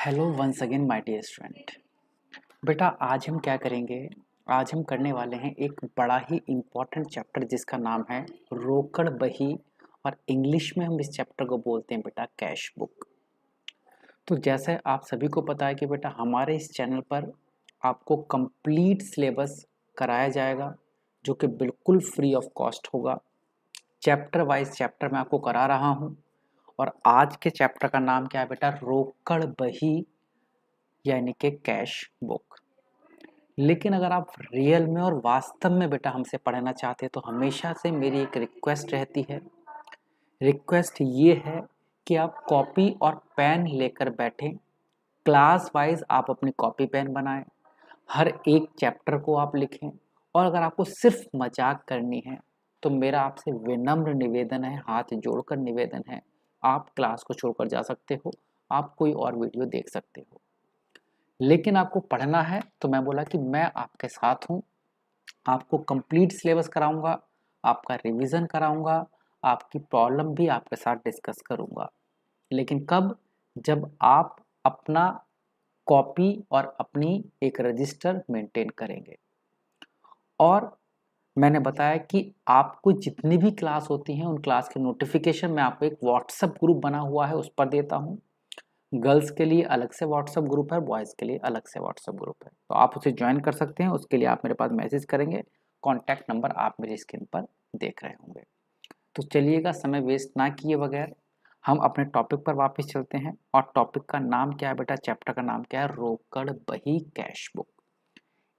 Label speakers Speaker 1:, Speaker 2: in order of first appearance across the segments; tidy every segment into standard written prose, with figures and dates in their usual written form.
Speaker 1: Hello once again my dear student. बेटा आज हम क्या करेंगे। आज हम करने वाले हैं एक बड़ा ही इम्पोर्टेंट चैप्टर जिसका नाम है रोकड़ बही और इंग्लिश में हम इस चैप्टर को बोलते हैं बेटा कैश बुक। तो जैसे आप सभी को पता है कि बेटा हमारे इस चैनल पर आपको कंप्लीट सिलेबस कराया जाएगा जो कि बिल्कुल फ्री ऑफ कॉस्ट होगा। चैप्टर वाइज चैप्टर मैं आपको करा रहा हूँ और आज के चैप्टर का नाम क्या है बेटा, रोकड़ बही यानी कि कैश बुक। लेकिन अगर आप रियल में और वास्तव में बेटा हमसे पढ़ना चाहते हैं तो हमेशा से मेरी एक रिक्वेस्ट रहती है। रिक्वेस्ट ये है कि आप कॉपी और पेन लेकर बैठें, क्लास वाइज आप अपनी कॉपी पेन बनाएं, हर एक चैप्टर को आप लिखें। और अगर आपको सिर्फ मजाक करनी है तो मेरा आपसे विनम्र निवेदन है, हाथ जोड़कर निवेदन है, आप क्लास को छोड़कर जा सकते हो, आप कोई और वीडियो देख सकते हो। लेकिन आपको पढ़ना है तो मैं बोला कि मैं आपके साथ हूँ, आपको कंप्लीट सिलेबस कराऊंगा, आपका रिवीजन कराऊंगा, आपकी प्रॉब्लम भी आपके साथ डिस्कस करूंगा। लेकिन कब? जब आप अपना कॉपी और अपनी एक रजिस्टर मेंटेन करेंगे। और मैंने बताया कि आपको जितनी भी क्लास होती हैं उन क्लास के नोटिफिकेशन मैं आपको एक व्हाट्सएप ग्रुप बना हुआ है उस पर देता हूँ। गर्ल्स के लिए अलग से व्हाट्सएप ग्रुप है, बॉयज़ के लिए अलग से व्हाट्सएप ग्रुप है, तो आप उसे ज्वाइन कर सकते हैं। उसके लिए आप मेरे पास मैसेज करेंगे, कॉन्टैक्ट नंबर आप मेरी स्क्रीन पर देख रहे होंगे। तो चलिएगा समय वेस्ट ना किए बगैर हम अपने टॉपिक पर वापस चलते हैं। और टॉपिक का नाम क्या है बेटा, चैप्टर का नाम क्या है, रोकड़ बही कैश बुक।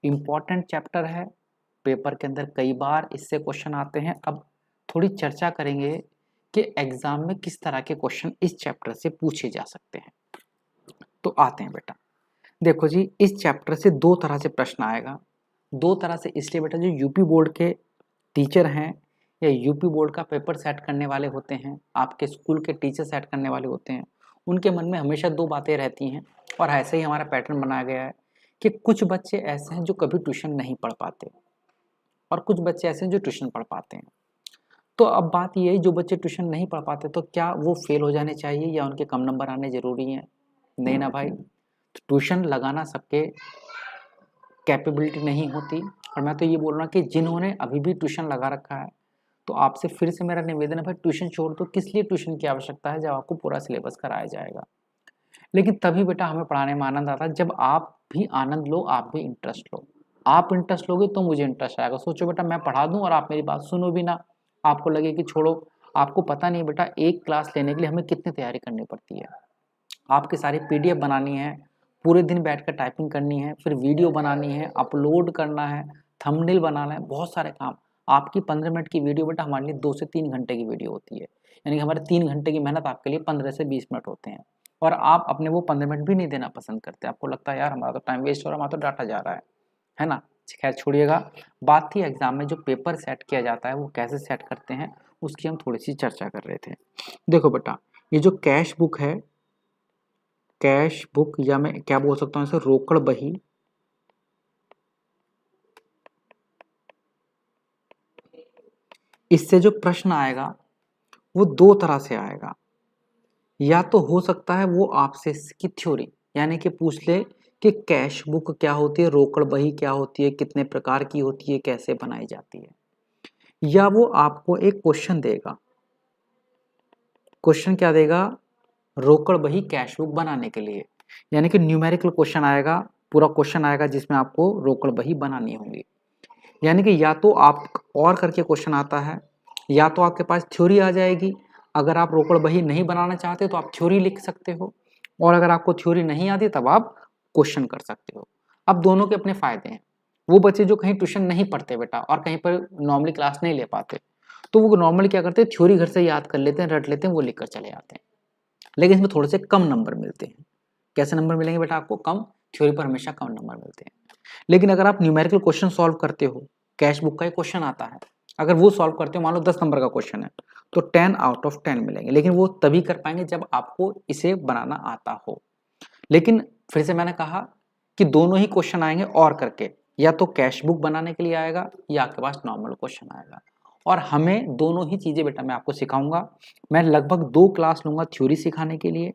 Speaker 1: इम्पॉर्टेंट चैप्टर है, पेपर के अंदर कई बार इससे क्वेश्चन आते हैं। अब थोड़ी चर्चा करेंगे कि एग्जाम में किस तरह के क्वेश्चन इस चैप्टर से पूछे जा सकते हैं। तो आते हैं बेटा, देखो जी, इस चैप्टर से दो तरह से प्रश्न आएगा। दो तरह से इसलिए बेटा, जो यूपी बोर्ड के टीचर हैं या यूपी बोर्ड का पेपर सेट करने वाले होते हैं, आपके स्कूल के टीचर सेट करने वाले होते हैं, उनके मन में हमेशा दो बातें रहती हैं। और ऐसे ही हमारा पैटर्न बनाया गया है कि कुछ बच्चे ऐसे हैं जो कभी ट्यूशन नहीं पढ़ पाते और कुछ बच्चे ऐसे हैं जो ट्यूशन पढ़ पाते हैं। तो अब बात ये है, जो बच्चे ट्यूशन नहीं पढ़ पाते तो क्या वो फेल हो जाने चाहिए या उनके कम नंबर आने जरूरी हैं? नहीं ना भाई, ट्यूशन लगाना सबके कैपेबिलिटी नहीं होती। और मैं तो ये बोल रहा हूँ कि जिन्होंने अभी भी ट्यूशन लगा रखा है तो आपसे फिर से मेरा निवेदन है, भाई ट्यूशन छोड़ दो। किस लिए ट्यूशन की आवश्यकता है जब आपको पूरा सिलेबस कराया जाएगा। लेकिन तभी बेटा हमें पढ़ाने में आनंद आता है जब आप भी आनंद लो, आप भी इंटरेस्ट लो। आप इंटरेस्ट लोगे तो मुझे इंटरेस्ट आएगा। सोचो बेटा, मैं पढ़ा दूं और आप मेरी बात सुनो भी ना, आपको लगे कि छोड़ो। आपको पता नहीं बेटा, एक क्लास लेने के लिए हमें कितनी तैयारी करनी पड़ती है। आपकी सारी पीडीएफ बनानी है, पूरे दिन बैठकर टाइपिंग करनी है, फिर वीडियो बनानी है, अपलोड करना है, थंबनेल बनाना है, बहुत सारे काम। आपकी 15 मिनट की वीडियो बेटा हमारे लिए 2 से 3 घंटे की वीडियो होती है। यानी कि हमारे 3 घंटे की मेहनत आपके लिए 15 से 20 मिनट होते हैं। और आप अपने वो 15 मिनट भी नहीं देना पसंद करते। आपको लगता है यार हमारा तो टाइम वेस्ट हो रहा है, हमारा तो डाटा जा रहा है ना। खैर छोड़िएगा। बात थी एग्जाम में जो पेपर सेट किया जाता है वो कैसे सेट करते हैं, उसकी हम थोड़ी सी चर्चा कर रहे थे। देखो बेटा, ये जो कैश बुक है, कैश बुक या मैं क्या बोल सकता हूँ इसे, रोकड़ बही। इससे जो प्रश्न आएगा वो दो तरह से आएगा। या तो हो सकता है वो आपसे इसकी थ्योरी यानी कि पूछ ले कि कैश बुक क्या होती है, रोकड़ बही क्या होती है, कितने प्रकार की होती है, कैसे बनाई जाती है। या वो आपको एक क्वेश्चन देगा। क्वेश्चन क्या देगा? रोकड़ बही कैश बुक बनाने के लिए, यानी कि न्यूमेरिकल क्वेश्चन आएगा, पूरा क्वेश्चन आएगा जिसमें आपको रोकड़ बही बनानी होगी। यानी कि या तो आप और करके क्वेश्चन आता है, या तो आपके पास थ्योरी आ जाएगी। अगर आप रोकड़ बही नहीं बनाना चाहते तो आप थ्योरी लिख सकते हो, और अगर आपको थ्योरी नहीं आती तब आप क्वेश्चन कर सकते हो। अब दोनों के अपने फायदे हैं। वो बच्चे जो कहीं ट्यूशन नहीं पढ़ते बेटा और कहीं पर नॉर्मली क्लास नहीं ले पाते, तो वो नॉर्मली क्या करते हैं, थ्योरी घर से याद कर लेते हैं, रट लेते हैं, वो लिख कर चले आते हैं। लेकिन इसमें थोड़े से कम नंबर मिलते हैं। कैसे नंबर मिलेंगे बेटा आपको? कम। थ्योरी पर हमेशा कम नंबर मिलते हैं। लेकिन अगर आप न्यूमेरिकल क्वेश्चन सॉल्व करते हो, कैश बुक का एक क्वेश्चन आता है, अगर वो सॉल्व करते हो, मान लो 10 नंबर का क्वेश्चन है, तो 10 आउट ऑफ 10 मिलेंगे। लेकिन वो तभी कर पाएंगे जब आपको इसे बनाना आता हो। लेकिन फिर से मैंने कहा कि दोनों ही क्वेश्चन आएंगे और करके, या तो कैश बुक बनाने के लिए आएगा या आपके पास नॉर्मल क्वेश्चन आएगा। और हमें दोनों ही चीजें बेटा मैं आपको सिखाऊंगा। मैं लगभग 2 क्लास लूंगा थ्योरी सिखाने के लिए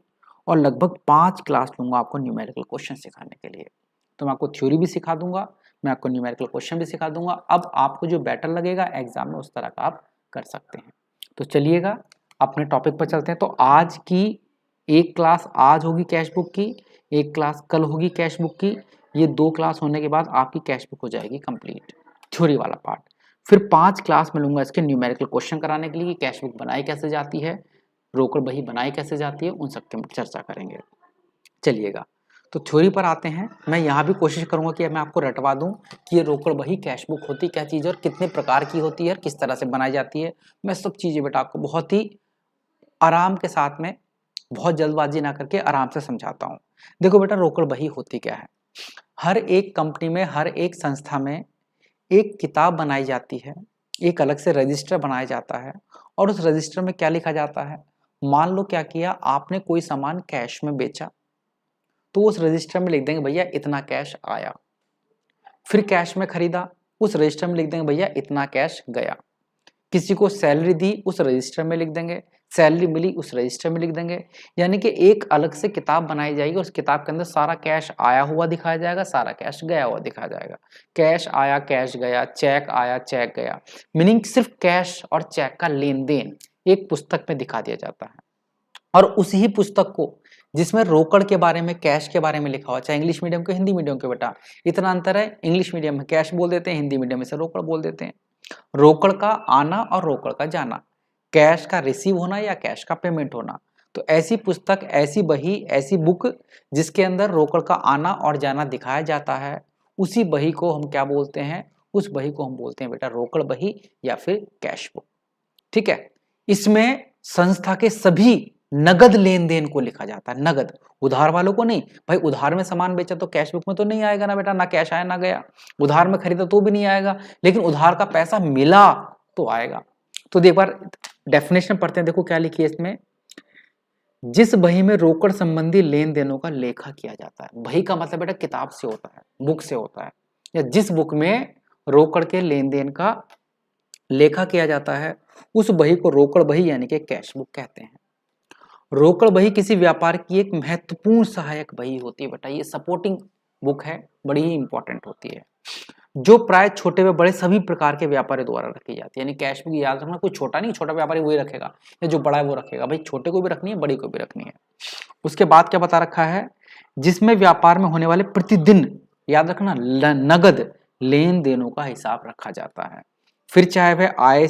Speaker 1: और लगभग 5 क्लास लूंगा आपको न्यूमेरिकल क्वेश्चन सिखाने के लिए। तो मैं आपको थ्योरी भी सिखा दूंगा, मैं आपको न्यूमेरिकल क्वेश्चन भी सिखा दूंगा। अब आपको जो बेटर लगेगा एग्जाम में उस तरह का आप कर सकते हैं। तो चलिएगा अपने टॉपिक पर चलते हैं। तो आज की एक क्लास आज होगी कैश बुक की, एक क्लास कल होगी कैश बुक की। ये 2 क्लास होने के बाद आपकी कैश बुक हो जाएगी कंप्लीट, थ्योरी वाला पार्ट। फिर 5 क्लास में लूंगा इसके न्यूमेरिकल क्वेश्चन कराने के लिए, कैश बुक बनाई कैसे जाती है, रोकड़ बही बनाई कैसे जाती है, उन सब की चर्चा करेंगे। चलिएगा तो थ्योरी पर आते हैं। मैं यहाँ भी कोशिश करूंगा कि मैं आपको रटवा दूं कि ये रोकड़ बही कैश बुक होती क्या चीज़ है और कितने प्रकार की होती है और किस तरह से बनाई जाती है। मैं सब चीज़ें बेटा आपको बहुत ही आराम के साथ में, बहुत जल्दबाजी ना करके आराम से समझाता हूँ। देखो बेटा, रोकड़ बही होती क्या है। हर एक कंपनी में, हर एक संस्था में एक किताब बनाई जाती है, एक अलग से रजिस्टर बनाया जाता है और उस रजिस्टर में क्या लिखा जाता है। मान लो क्या किया आपने, कोई सामान कैश में बेचा तो उस रजिस्टर में लिख देंगे भैया इतना कैश आया। फिर कैश में खरीदा, उस रजिस्टर में लिख देंगे भैया इतना कैश गया। किसी को सैलरी दी, उस रजिस्टर में लिख देंगे, सैलरी मिली उस रजिस्टर में लिख देंगे। यानी कि एक अलग से किताब बनाई जाएगी, उस किताब के अंदर सारा कैश आया हुआ दिखाया जाएगा, सारा कैश गया हुआ दिखाया जाएगा। कैश आया कैश गया, चेक आया चेक गया, मीनिंग सिर्फ कैश और चेक का लेन देन एक पुस्तक में दिखा दिया जाता है। और उसी ही पुस्तक को जिसमें रोकड़ के बारे में, कैश के बारे में लिखा हुआ, चाहे इंग्लिश मीडियम के हिंदी मीडियम के, बेटा इतना अंतर है, इंग्लिश मीडियम में कैश बोल देते हैं, हिंदी मीडियम में से रोकड़ बोल देते हैं। रोकड़ का आना और रोकड़ का जाना, कैश का रिसीव होना या कैश का पेमेंट होना। तो ऐसी पुस्तक, ऐसी बही, ऐसी बुक जिसके अंदर रोकड़ का आना और जाना दिखाया जाता है, उसी बही को हम क्या बोलते हैं, उस बही को हम बोलते हैं बेटा रोकड़ बही या फिर कैश बुक। ठीक है। इसमें संस्था के सभी नगद लेन देन को लिखा जाता है, नगद, उधार वालों को नहीं। भाई उधार में सामान बेचा तो कैश बुक में तो नहीं आएगा ना बेटा, ना कैश आया ना गया। उधार में खरीदा तो भी नहीं आएगा, लेकिन उधार का पैसा मिला तो आएगा। तो एक बार डेफिनेशन पढ़ते हैं, देखो क्या लिखी है इसमें। जिस बही में रोकड़ संबंधी लेन देनों का लेखा किया जाता है, बही का मतलब बेटा किताब से होता है, बुक से होता है, या जिस बुक में रोकड़ के लेन देन का लेखा किया जाता है उस बही को रोकड़ बही यानी कि कैश बुक कहते हैं। रोकड़ बही किसी व्यापार की एक महत्वपूर्ण सहायक बही होती है बेटा, ये सपोर्टिंग बुक है, बड़ी ही इंपॉर्टेंट होती है, जो प्राय छोटे व बड़े सभी प्रकार के व्यापारी द्वारा रखी जाती है। यानी कैश बुक याद रखना, कोई छोटा नहीं, छोटा व्यापारी वही रखेगा या जो बड़ा है वो रखेगा, भाई छोटे को भी रखनी है, बड़ी को भी रखनी है। उसके बाद क्या बता रखा है, जिसमें व्यापार में होने वाले प्रतिदिन, याद रखना, नगद लेन देनों का हिसाब रखा जाता है। फिर चाहे वह आय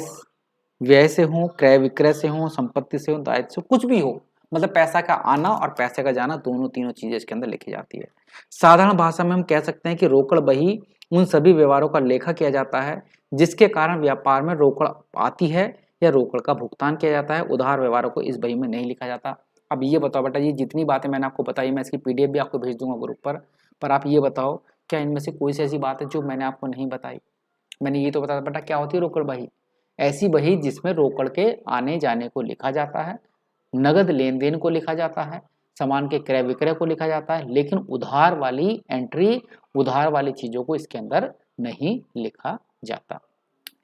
Speaker 1: व्यय से हो, क्रय विक्रय से हो, संपत्ति से हो, दायित्व से, कुछ भी हो, मतलब पैसा का आना और पैसे का जाना, दोनों तीनों चीजें इसके अंदर लिखी जाती है। साधारण भाषा में हम कह सकते हैं कि रोकड़ बही उन सभी व्यवहारों का लेखा किया जाता है जिसके कारण व्यापार में रोकड़ आती है या रोकड़ का भुगतान किया जाता है। उधार व्यवहारों को इस बही में नहीं लिखा जाता। अब ये बताओ बेटा, ये जितनी बातें मैंने आपको बताई, मैं इसकी पीडीएफ भी आपको भेज दूंगा ग्रुप पर आप ये बताओ क्या इनमें से कोई सी ऐसी बात है जो मैंने आपको नहीं बताई। मैंने ये तो बताया बेटा क्या होती है रोकड़ बही, ऐसी बही जिसमें रोकड़ के आने जाने को लिखा जाता है, नगद लेन देन को लिखा जाता है, सामान के क्रय विक्रय को लिखा जाता है, लेकिन उधार वाली एंट्री, उधार वाली चीजों को इसके अंदर नहीं लिखा जाता।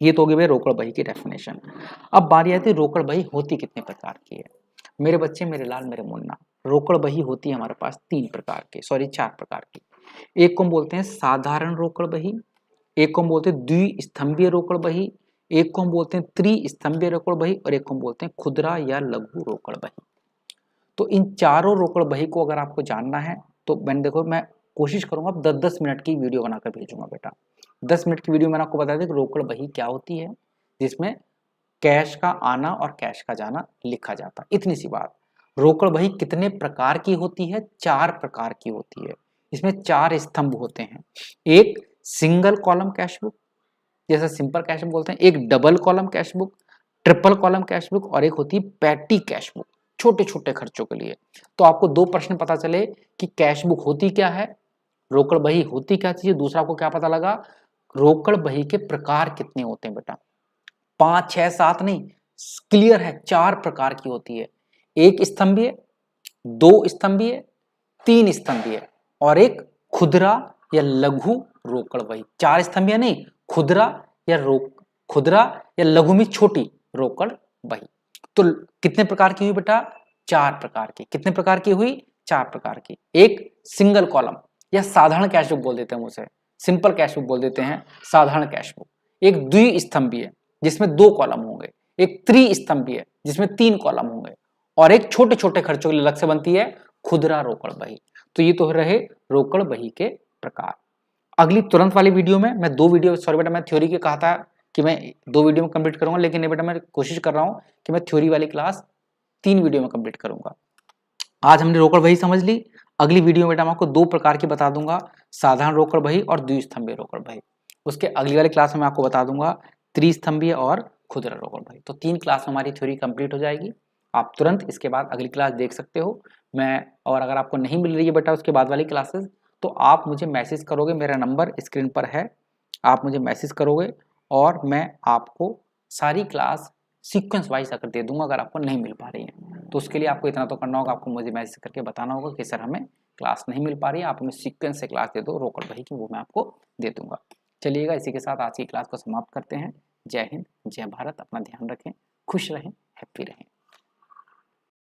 Speaker 1: ये तो हो गई रोकड़ बही की डेफिनेशन। अब बारी आती है रोकड़ बही होती कितने प्रकार की है। मेरे बच्चे, मेरे लाल, मेरे मुन्ना, रोकड़ बही होती है हमारे पास 4 प्रकार की। एक को हम बोलते हैं साधारण रोकड़ बही, एक को हम बोलते हैं द्विस्तंभीय रोकड़ बही, एक को हम बोलते हैं त्रिस्तंभीय रोकड़ बही और एक को हम बोलते हैं खुदरा या लघु रोकड़ बही। तो इन चारों रोकड़ बही को अगर आपको जानना है तो मैं कोशिश करूंगा 10-10 मिनट की वीडियो बनाकर भेजूंगा बेटा। 10 मिनट की वीडियो मैंने आपको बता दें कि रोकड़ बही क्या होती है, जिसमें कैश का आना और कैश का जाना लिखा जाता है। इतनी सी बात। रोकड़ बही कितने प्रकार की होती है, 4 प्रकार की होती है। इसमें 4 स्तंभ होते हैं। एक सिंगल कॉलम कैश बुक, जैसे सिंपल कैश बुक बोलते हैं, एक double column cash book, triple column cash book और एक होती है पैटी कैश बुक, छोटे छोटे खर्चों के लिए। तो आपको 2 प्रश्न पता चले कि कैश बुक होती क्या है, रोकड़ बही होती क्या चीज। दूसरा को क्या पता लगा, रोकड़ बही के प्रकार कितने होते हैं बेटा, 5, 6, 7 नहीं, क्लियर है 4 प्रकार की होती है। एक स्तंभीय, 2 स्तंभीय, 3 स्तंभीय और एक खुदरा या लघु रोकड़ बही। 4 स्तंभीय नहीं, खुदरा या लघु में छोटी रोकड़ बही। तो कितने प्रकार की हुई बेटा, 4 प्रकार की। कितने प्रकार की हुई, 4 प्रकार की। एक सिंगल कॉलम या साधारण कैश बुक बोल देते हैं उसे, सिंपल कैश बुक बोल देते हैं, साधारण कैश बुक। एक द्विस्तंभीय है जिसमें 2 कॉलम होंगे, एक त्रिस्तंभीय है जिसमें 3 कॉलम होंगे, और एक छोटे छोटे खर्चों के लिए अलग से बनती है खुदरा रोकड़ बही। तो ये तो रहे रोकड़ बही के प्रकार। अगली तुरंत वाली वीडियो में मैं 2 वीडियो, सॉरी बेटा मैं थ्योरी के कहा था कि मैं 2 वीडियो में कंप्लीट करूंगा, लेकिन बेटा मैं कोशिश कर रहा हूं कि मैं थ्योरी वाली क्लास 3 वीडियो में कंप्लीट करूंगा। आज हमने रोकड़ बही समझ ली। अगली वीडियो में बेटा मैं आपको 2 प्रकार की बता दूंगा, साधारण रोकड़ बही और द्विस्तंभीय रोकड़ बही। उसके अगली वाली क्लास में मैं आपको बता दूंगा त्रिस्तंभीय और खुदरा रोकड़ बही। तो 3 क्लास में हमारी थ्योरी कंप्लीट हो जाएगी। आप तुरंत इसके बाद अगली क्लास देख सकते हो। और अगर आपको नहीं मिल रही है बेटा उसके बाद वाली क्लासेस, तो आप मुझे मैसेज करोगे, मेरा नंबर स्क्रीन पर है, आप मुझे मैसेज करोगे और मैं आपको सारी क्लास सीक्वेंस वाइज अगर दे दूंगा अगर आपको नहीं मिल पा रही है। तो उसके लिए आपको इतना तो करना होगा, आपको मुझे मैसेज करके बताना होगा कि सर हमें क्लास नहीं मिल पा रही है, आप हमें सीक्वेंस से क्लास दे दो रोकड़ बही की, वो मैं आपको दे दूंगा। चलिएगा, इसी के साथ आज की क्लास को समाप्त करते हैं। जय हिंद, जय भारत। अपना ध्यान रखें, खुश रहें, हैप्पी रहें।